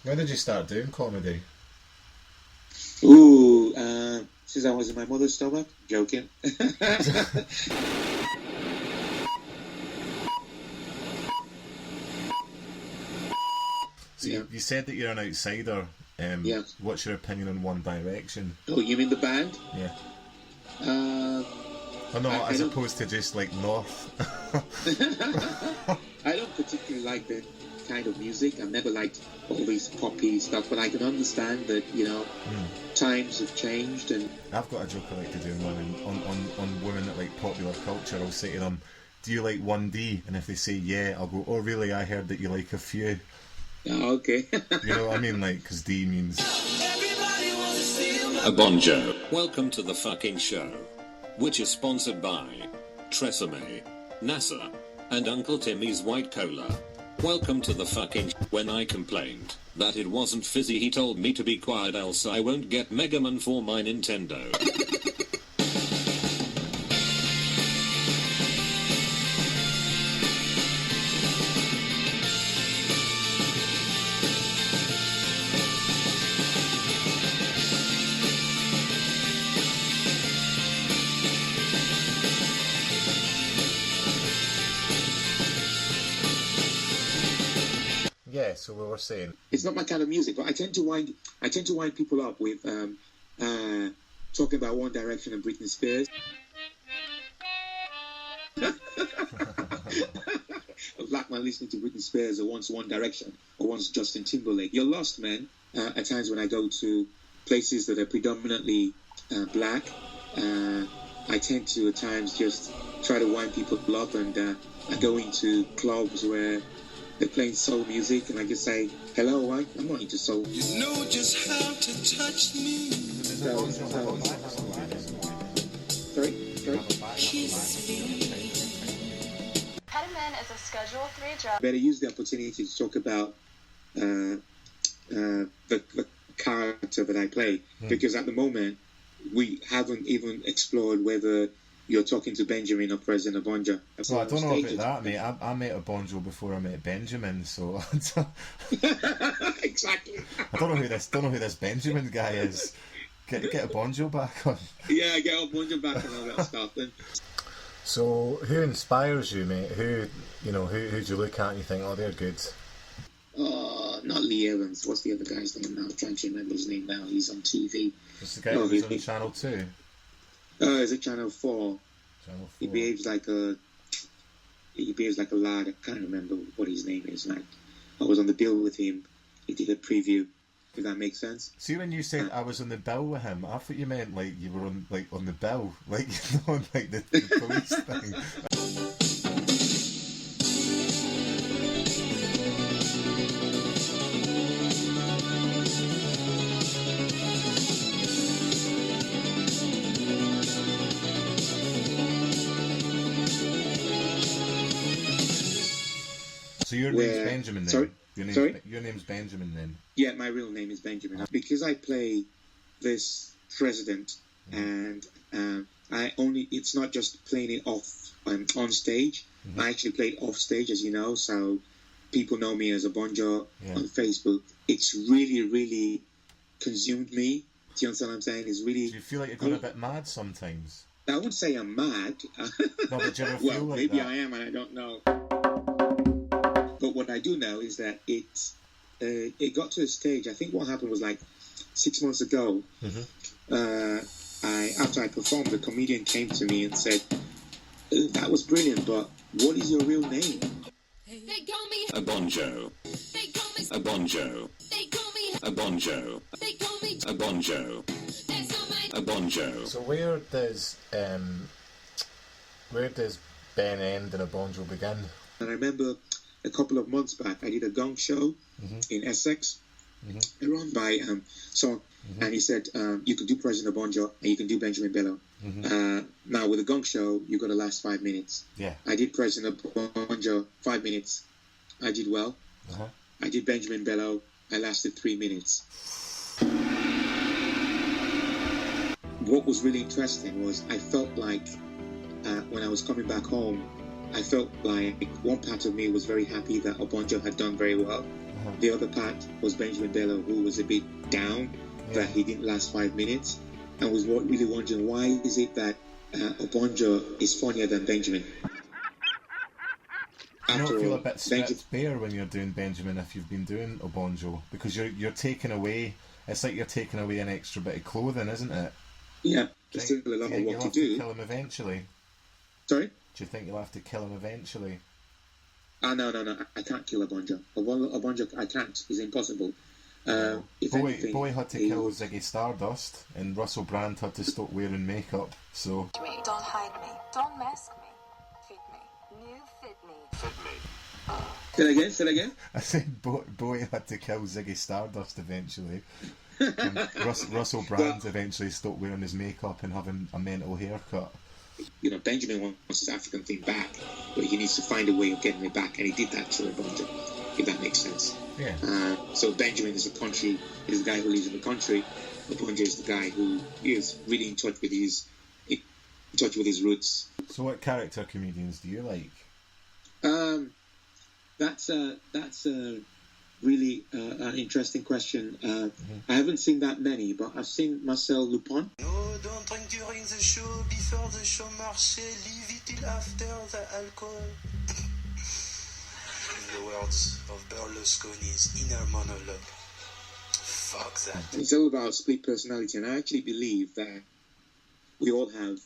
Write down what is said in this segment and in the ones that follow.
When did you start doing comedy? Ooh, since I was in my mother's stomach. Joking. So you said that you're an outsider. Yeah. What's your opinion on One Direction? Oh, you mean the band? Yeah. Oh no, as opposed to just like North. I don't particularly like that kind of music. I've never liked all these poppy stuff, but I can understand that, times have changed. And I've got a joke I like to do on women that like popular culture. I'll say to them, do you like 1D? And if they say yeah, I'll go, oh really, I heard that you like a few. Oh, okay. You know what I mean? Like, because D means... Obonjo. Welcome to the fucking show, which is sponsored by Tresemme, NASA, and Uncle Timmy's White Cola. Welcome to the fucking When I complained that it wasn't fizzy, he told me to be quiet else I won't get Mega Man for my Nintendo. Yeah, so we were saying it's not my kind of music, but I tend to wind people up with talking about One Direction and Britney Spears. A black man listening to Britney Spears or wants One Direction or wants Justin Timberlake. You're lost, man. At times when I go to places that are predominantly black, I tend to at times just try to wind people up, and I go into clubs where they're playing soul music, and I just say, hello, I'm not into soul. You know just how to touch me. Sorry? Ketamine is a Schedule 3 drug. Better use the opportunity to talk about the character that I play, because at the moment, we haven't even explored whether you're talking to Benjamin or President Obonjo. Well, I don't know about that, mate. I met Obonjo before I met Benjamin, so exactly. I don't know who this Benjamin guy is. Get Obonjo back on. Yeah, get Obonjo back on all that stuff. And so, who inspires you, mate? Who do you look at and you think, oh, they're good? Not Lee Evans. What's the other guy's name now? I'm trying to remember his name now. He's on TV. It's the guy who's on Channel 2. Is it Channel 4? Channel 4. He behaves like a lad. I can't remember what his name is. Like, I was on the bill with him. He did a preview. If that makes sense. See, when you said I was on the bill with him, I thought you meant like you were on the bill, like on like the police thing. So your name's Benjamin then? Sorry? Your name's Benjamin then? Yeah, my real name is Benjamin. Because I play this president, and it's not just playing it off on stage. Mm-hmm. I actually play it off stage, as you know, so people know me as Obonjo on Facebook. It's really, really consumed me. Do you understand what I'm saying? It's really... Do you feel like you're going a bit mad sometimes? I wouldn't say I'm mad. No, but do you ever feel like maybe that? I am, and I don't know. But what I do know is that it got to a stage. I think what happened was like 6 months ago. Mm-hmm. After I performed, the comedian came to me and said, "That was brilliant, but what is your real name?" They call me Obonjo. They call me Obonjo. They call me Obonjo. They call me Obonjo. That's not my Obonjo. So where does Ben end and Obonjo begin? And I remember a couple of months back, I did a gong show in Essex, run by someone, and he said, you can do President Obonjo and you can do Benjamin Bello. Now, with a gong show, you've got to last 5 minutes. Yeah. I did President Obonjo 5 minutes. I did well. I did Benjamin Bello. I lasted 3 minutes. What was really interesting was I felt like when I was coming back home, I felt like one part of me was very happy that Obonjo had done very well. The other part was Benjamin Bello, who was a bit down that he didn't last 5 minutes, and was really wondering why is it that Obonjo is funnier than Benjamin. You don't After feel all, a bit stripped bare when you're doing Benjamin if you've been doing Obonjo, because you're taking away. It's like you're taking away an extra bit of clothing, isn't it? Yeah, there's still a lot of work to do. You'll have to kill him eventually. Sorry? Do you think you'll have to kill him eventually? No, I can't kill Obonjo. Obonjo, I can't. It's impossible. Boy had to kill Ziggy Stardust, and Russell Brand had to stop wearing makeup. So Don't hide me. Don't mask me. Fit me. New fit me. Say that again? I said Boy had to kill Ziggy Stardust eventually. And Russell Brand eventually stopped wearing his makeup and having a mental haircut. You know, Benjamin wants his African thing back, but he needs to find a way of getting it back, and he did that through Obonjo, if that makes sense. Yeah. So Benjamin is the guy who lives in the country. Obonjo is the guy who is really in touch with his roots. So what character comedians do you like? That's really an interesting question. I haven't seen that many, but I've seen Marcel Lupin. No, don't drink during the show, before the show marché, leave it till after the alcohol. In the words of Berlusconi's inner monologue. Fuck that. It's all about split personality, and I actually believe that we all have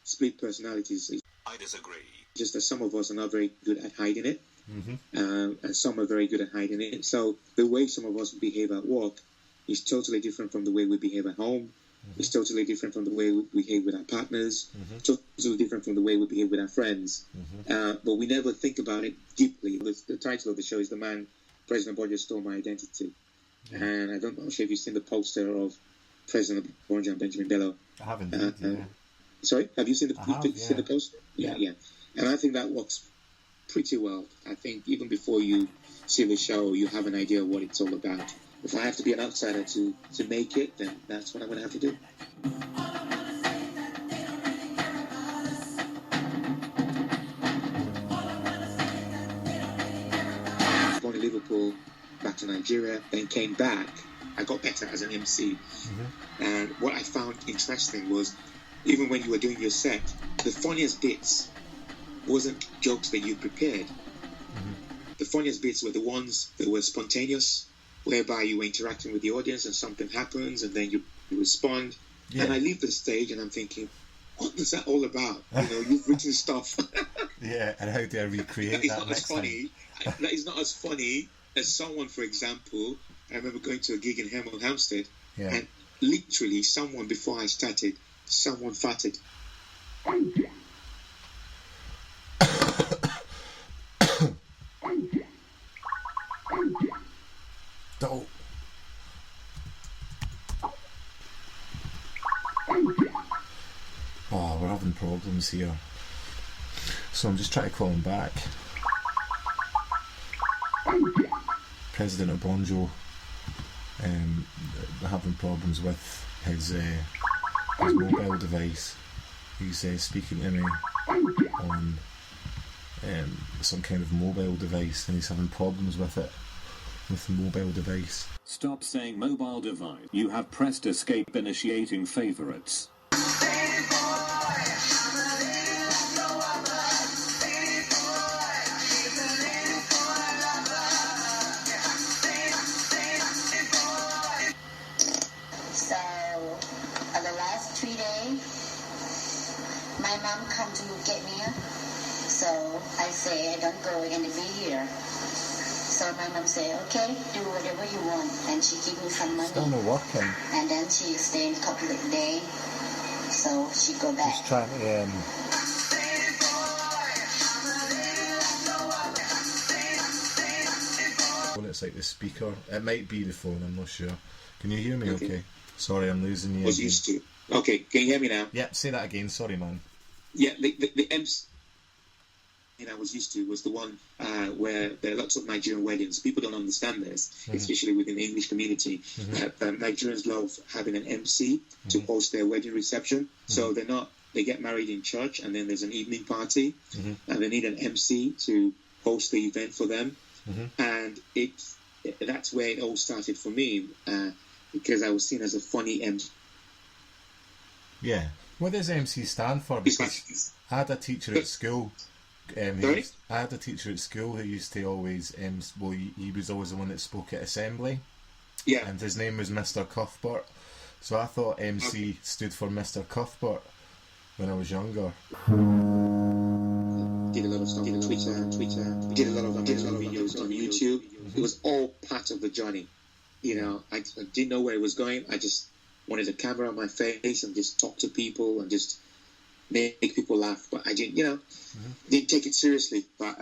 split personalities. I disagree. Just that some of us are not very good at hiding it. And some are very good at hiding it. So the way some of us behave at work is totally different from the way we behave at home. It's totally different from the way we behave with our partners. Totally different from the way we behave with our friends. But we never think about it deeply. The title of the show is "The Man President Obonjo Stole My Identity," and I don't know if you've seen the poster of President Obonjo and Benjamin Bello. I haven't. Sorry, have you seen the seen the poster? Yeah. And I think that works pretty well. I think even before you see the show, you have an idea of what it's all about. If I have to be an outsider to make it, then that's what I'm going to have to do. Born in Liverpool, back to Nigeria, then came back. I got better as an MC. And what I found interesting was, even when you were doing your set, the funniest bits wasn't jokes that you prepared. The funniest bits were the ones that were spontaneous, whereby you were interacting with the audience and something happens and then you respond. And I leave the stage and I'm thinking, what is that all about? You know, you've written stuff. And how do I recreate that next time? That is not as funny as someone, for example, I remember going to a gig in Hemel Hempstead, and literally someone, before I started, someone farted. Don't. Oh, we're having problems here. So I'm just trying to call him back. President Obonjo having problems with his mobile device. He's speaking to me on some kind of mobile device, and he's having problems with it, with the mobile device. Stop saying mobile device. You have pressed escape initiating favorites. My mom come to get me, so I say I don't go and be here. So my mom say, okay, do whatever you want, and she give me some money. Still not working. And then she stay a couple of days, so she go back. Just trying to it's like the speaker. It might be the phone, I'm not sure. Can you hear me okay? Sorry, I'm losing you. Was used to. Okay, can you hear me now? Yeah, say that again. Sorry, man. Yeah, the MC I was used to was the one where there are lots of Nigerian weddings. People don't understand this, especially within the English community. Nigerians love having an MC to host their wedding reception. So they get married in church, and then there's an evening party, and they need an MC to host the event for them. And that's where it all started for me, because I was seen as a funny MC. Yeah. What does MC stand for? Because I had a teacher at school. I had a teacher at school who used to always, he was always the one that spoke at assembly. Yeah. And his name was Mr. Cuthbert. So I thought MC stood for Mr. Cuthbert when I was younger. Did a lot of stuff on Twitter. Did a lot of videos on YouTube. It was all part of the journey. You know, I didn't know where it was going. I just wanted a camera on my face and just talk to people and just make people laugh. But I didn't, didn't take it seriously. But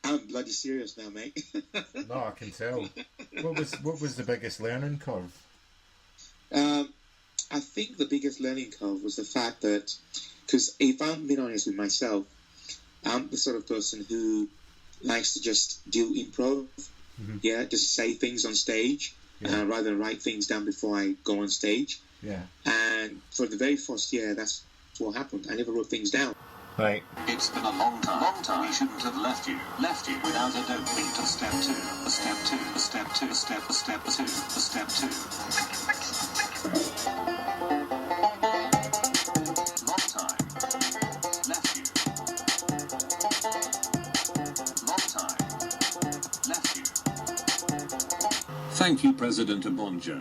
I'm bloody serious now, mate. No, I can tell. What was the biggest learning curve? I think the biggest learning curve was the fact that, because if I'm being honest with myself, I'm the sort of person who likes to just do improv. Yeah, just say things on stage rather than write things down before I go on stage. Yeah. And for the very first year, that's what happened. I never wrote things down. Right. It's been a long time. We shouldn't have left you without a don't think to step 2, a step 2, a step 2, a step 2, a step 2. Long time. Left you. Long time. Left you. Thank you, President Obonjo.